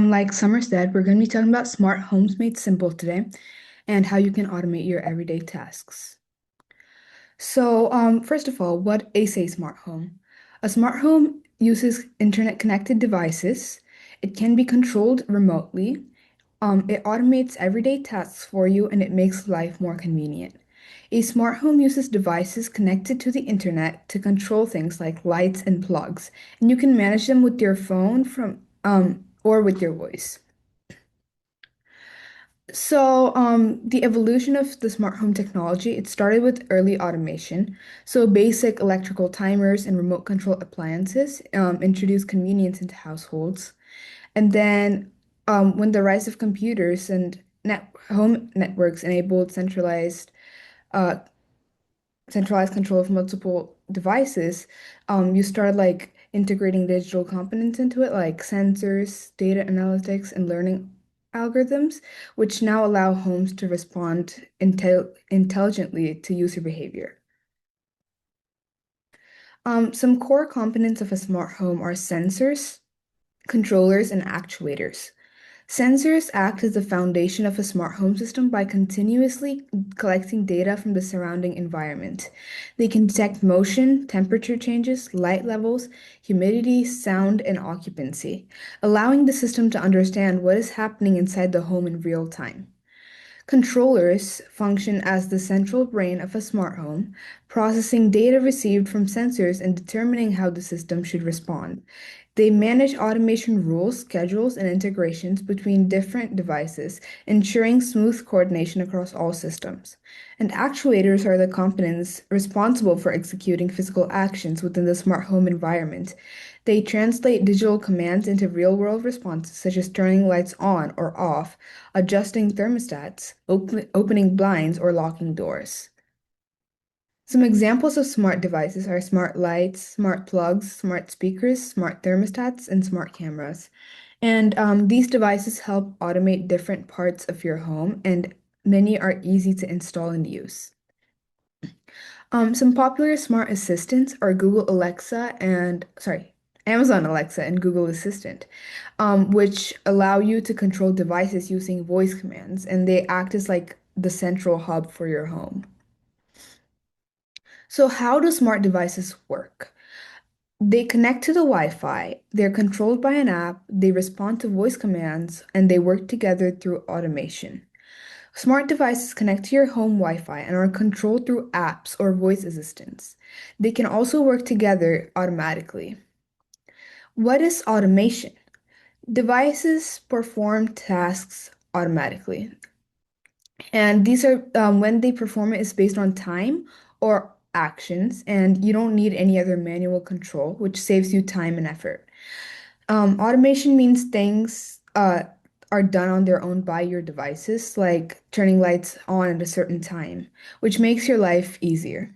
Like Summer said, we're going to be talking about smart homes made simple today and how you can automate your everyday tasks. First of all, what is a smart home? A smart home uses internet-connected devices. It can be controlled remotely. It automates everyday tasks for you and it makes life more convenient. A smart home uses devices connected to the internet to control things like lights and plugs, and you can manage them with your phone or with your voice. The evolution of the smart home technology, it started with early automation. So, basic electrical timers and remote control appliances introduced convenience into households. And then, when the rise of computers and net home networks enabled uh, centralized control of multiple devices, you started like integrating digital components into it, like sensors, data analytics, and learning algorithms, which now allow homes to respond intelligently to user behavior. Some core components of a smart home are sensors, controllers, and actuators. Sensors act as the foundation of a smart home system by continuously collecting data from the surrounding environment. They can detect motion, temperature changes, light levels, humidity, sound, and occupancy, allowing the system to understand what is happening inside the home in real time. Controllers function as the central brain of a smart home, processing data received from sensors and determining how the system should respond. They manage automation rules, schedules, and integrations between different devices, ensuring smooth coordination across all systems. And actuators are the components responsible for executing physical actions within the smart home environment. They translate digital commands into real-world responses, such as turning lights on or off, adjusting thermostats, opening blinds, or locking doors. Some examples of smart devices are smart lights, smart plugs, smart speakers, smart thermostats, and smart cameras. And these devices help automate different parts of your home, and many are easy to install and use. Some popular smart assistants are Amazon Alexa and Google Assistant, which allow you to control devices using voice commands, and they act as like the central hub for your home. So, how do smart devices work? They connect to the Wi-Fi, they're controlled by an app, they respond to voice commands, and they work together through automation. Smart devices connect to your home Wi-Fi and are controlled through apps or voice assistants. They can also work together automatically. What is automation? Devices perform tasks automatically. And these are when they perform it is based on time or actions, and you don't need any other manual control, which saves you time and effort. Automation means things are done on their own by your devices, like turning lights on at a certain time, which makes your life easier.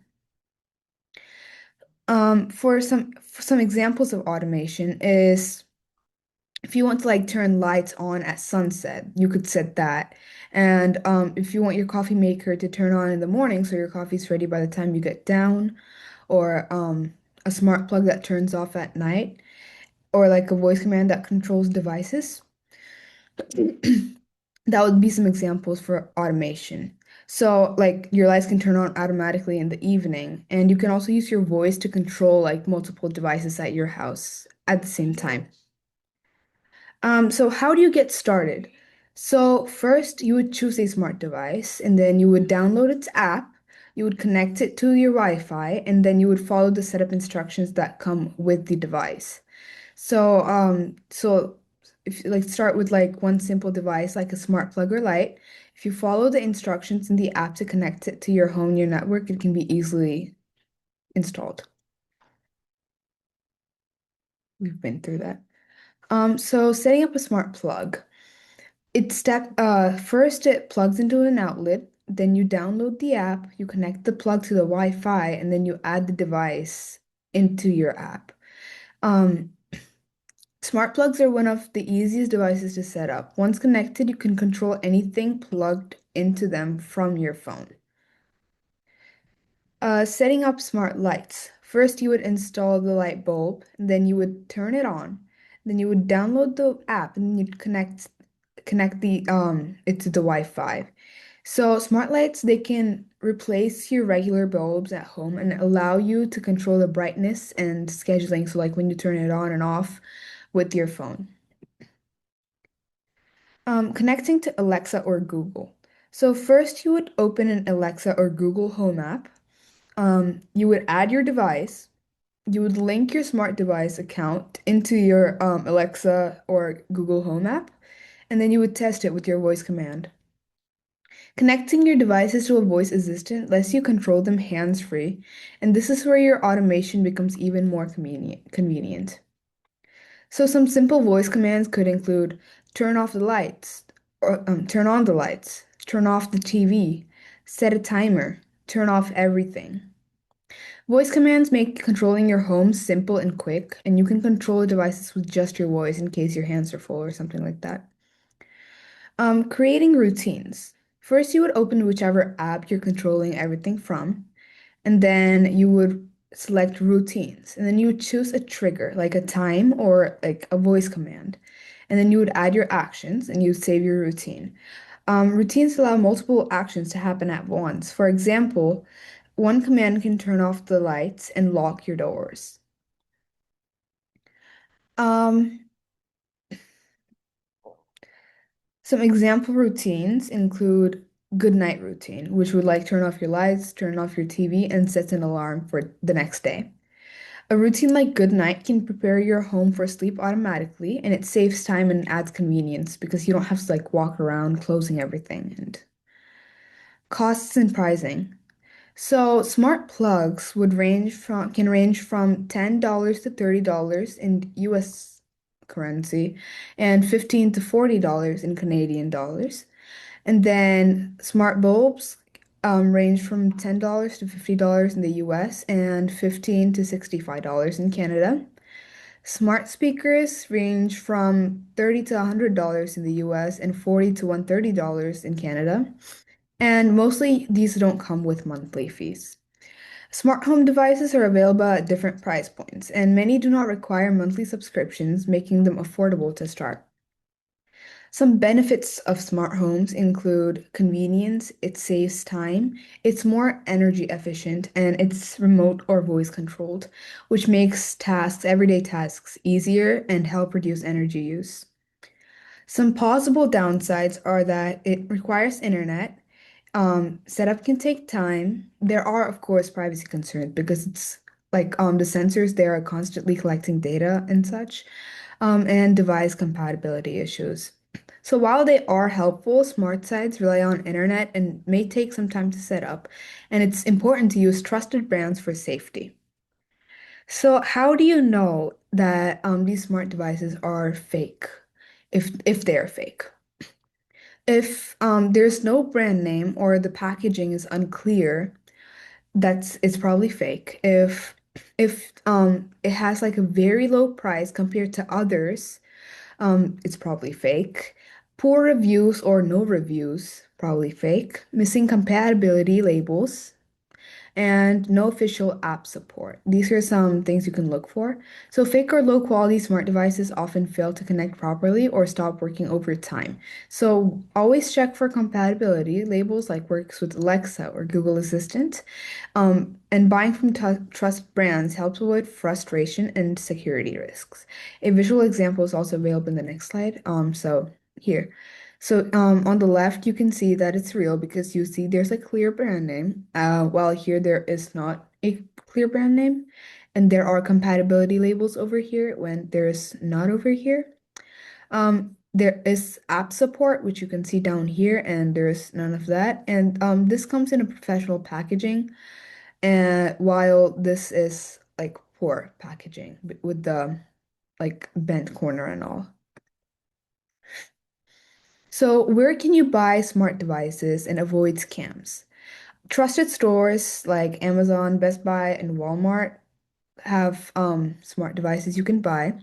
For some examples of automation is if you want to like turn lights on at sunset, you could set that. And if you want your coffee maker to turn on in the morning so your coffee's ready by the time you get down, or a smart plug that turns off at night, or like a voice command that controls devices. That would be some examples for automation. So, like, your lights can turn on automatically in the evening, and you can also use your voice to control like multiple devices at your house at the same time. So how do you get started? So first you would choose a smart device and then you would download its app, you would connect it to your Wi-Fi, and then you would follow the setup instructions that come with the device. So if you like start with like one simple device like a smart plug or light, if you follow the instructions in the app to connect it to your home, your network, it can be easily installed. We've been through that. So setting up a smart plug. First it plugs into an outlet, then you download the app, you connect the plug to the Wi-Fi, and then you add the device into your app. Um, Smart plugs are one of the easiest devices to set up. Once connected, you can control anything plugged into them from your phone. Setting up smart lights. First, you would install the light bulb, and then you would turn it on. Then you would download the app, and you'd connect the it to the Wi-Fi. So smart lights, they can replace your regular bulbs at home and allow you to control the brightness and scheduling. So like when you turn it on and off with your phone. Connecting to Alexa or Google. So first you would open an Alexa or Google Home app. You would add your device. You would link your smart device account into your Alexa or Google Home app, and then you would test it with your voice command. Connecting your devices to a voice assistant lets you control them hands-free, and this is where your automation becomes even more convenient. So some simple voice commands could include turn off the lights, or turn on the lights, turn off the TV, set a timer, turn off everything. Voice commands make controlling your home simple and quick, and you can control the devices with just your voice in case your hands are full or something like that. Creating routines. First, you would open whichever app you're controlling everything from, and then you would select routines, and then you would choose a trigger, like a time or like a voice command, and then you would add your actions and you would save your routine. Routines allow multiple actions to happen at once. For example, one command can turn off the lights and lock your doors. Um, some example routines include good night routine, which would like turn off your lights, turn off your TV, and set an alarm for the next day. A routine like good night can prepare your home for sleep automatically, and it saves time and adds convenience because you don't have to like walk around closing everything and costs and pricing. So smart plugs would range from can range from $10 to $30 in US currency and 15 to $40 in Canadian dollars. And then smart bulbs range from $10 to $50 in the US and 15 to $65 in Canada. Smart speakers range from $30 to $100 in the US and 40 to $130 in Canada. And mostly these don't come with monthly fees. Smart home devices are available at different price points, and many do not require monthly subscriptions, making them affordable to start. Some benefits of smart homes include convenience, it saves time, it's more energy efficient, and it's remote or voice controlled, which makes everyday tasks easier and help reduce energy use. Some possible downsides are that it requires internet. Setup can take time. There are, of course, privacy concerns because it's like the sensors there are constantly collecting data and such, and device compatibility issues. So while they are helpful, smart sites rely on internet and may take some time to set up, and it's important to use trusted brands for safety. So how do you know that these smart devices are fake, if they're fake? If there's no brand name or the packaging is unclear, it's probably fake. If it has like a very low price compared to others, it's probably fake. Poor reviews or no reviews, probably fake. Missing compatibility labels, and no official app support. These are some things you can look for. So, fake or low quality smart devices often fail to connect properly or stop working over time. So, always check for compatibility labels like works with Alexa or Google Assistant. And buying from trust brands helps avoid frustration and security risks. A visual example is also available in the next slide. So, here. So on the left, you can see that it's real because you see there's a clear brand name, while here there is not a clear brand name, and there are compatibility labels over here when there's not over here. There is app support, which you can see down here, and there's none of that. And this comes in a professional packaging, and while this is like poor packaging with the like bent corner and all. So, where can you buy smart devices and avoid scams? Trusted stores like Amazon, Best Buy, and Walmart have smart devices you can buy.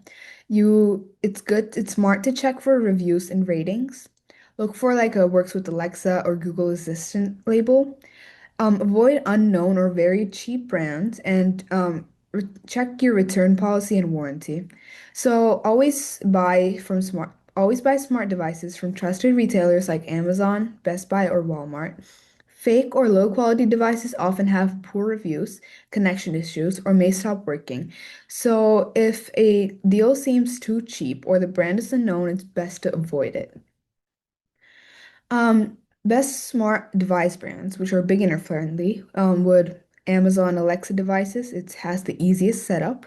It's smart to check for reviews and ratings. Look for like a works with Alexa or Google Assistant label. Avoid unknown or very cheap brands and check your return policy and warranty. So always buy smart devices from trusted retailers like Amazon, Best Buy, or Walmart. Fake or low quality devices often have poor reviews, connection issues, or may stop working. So if a deal seems too cheap or the brand is unknown, it's best to avoid it. Best smart device brands, which are beginner friendly, would Amazon Alexa devices. It has the easiest setup.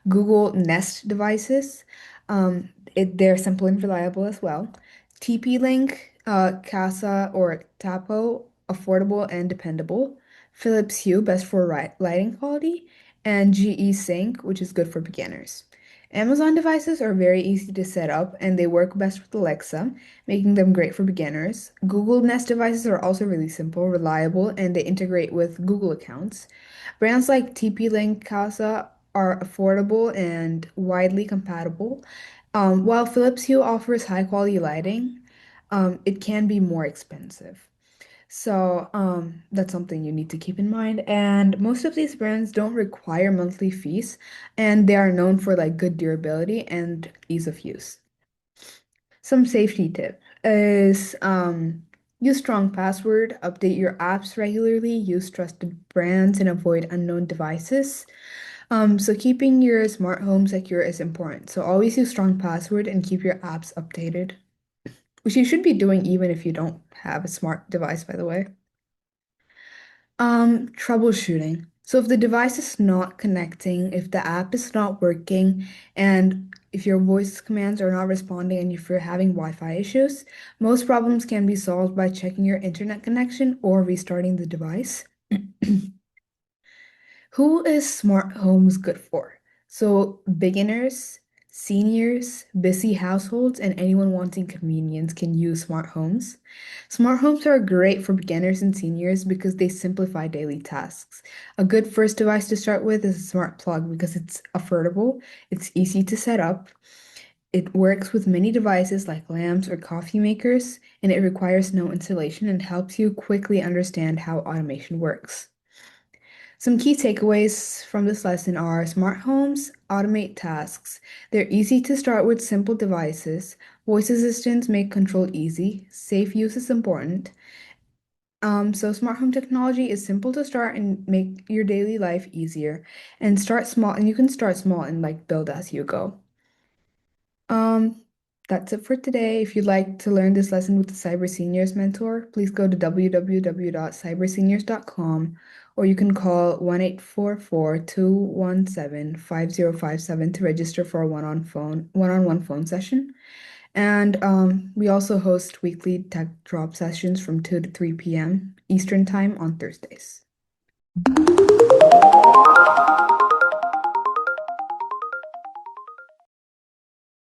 Google Nest devices. They're simple and reliable as well. TP-Link, Casa or Tapo, affordable and dependable. Philips Hue, best for lighting quality. And GE Sync, which is good for beginners. Amazon devices are very easy to set up and they work best with Alexa, making them great for beginners. Google Nest devices are also really simple, reliable, and they integrate with Google accounts. Brands like TP-Link, Casa are affordable and widely compatible. While Philips Hue offers high quality lighting, it can be more expensive. So, that's something you need to keep in mind. And most of these brands don't require monthly fees, and they are known for like good durability and ease of use. Some safety tip is use strong password, update your apps regularly, use trusted brands, and avoid unknown devices. So keeping your smart home secure is important. So always use strong password and keep your apps updated, which you should be doing even if you don't have a smart device, by the way. Troubleshooting. So if the device is not connecting, if the app is not working, and if your voice commands are not responding and if you're having Wi-Fi issues, most problems can be solved by checking your internet connection or restarting the device. Who is smart homes good for? So, beginners, seniors, busy households, and anyone wanting convenience can use smart homes. Smart homes are great for beginners and seniors because they simplify daily tasks. A good first device to start with is a smart plug because it's affordable, it's easy to set up, it works with many devices like lamps or coffee makers, and it requires no installation and helps you quickly understand how automation works. Some key takeaways from this lesson are smart homes automate tasks. They're easy to start with simple devices. Voice assistants make control easy. Safe use is important. So smart home technology is simple to start and make your daily life easier. And start small, and you can start small and like build as you go. Um, that's it for today. If you'd like to learn this lesson with the Cyber Seniors Mentor, please go to www.cyberseniors.com or you can call 1-844-217-5057 to register for a one-on-one phone session. And we also host weekly tech drop sessions from 2 to 3 p.m. Eastern Time on Thursdays.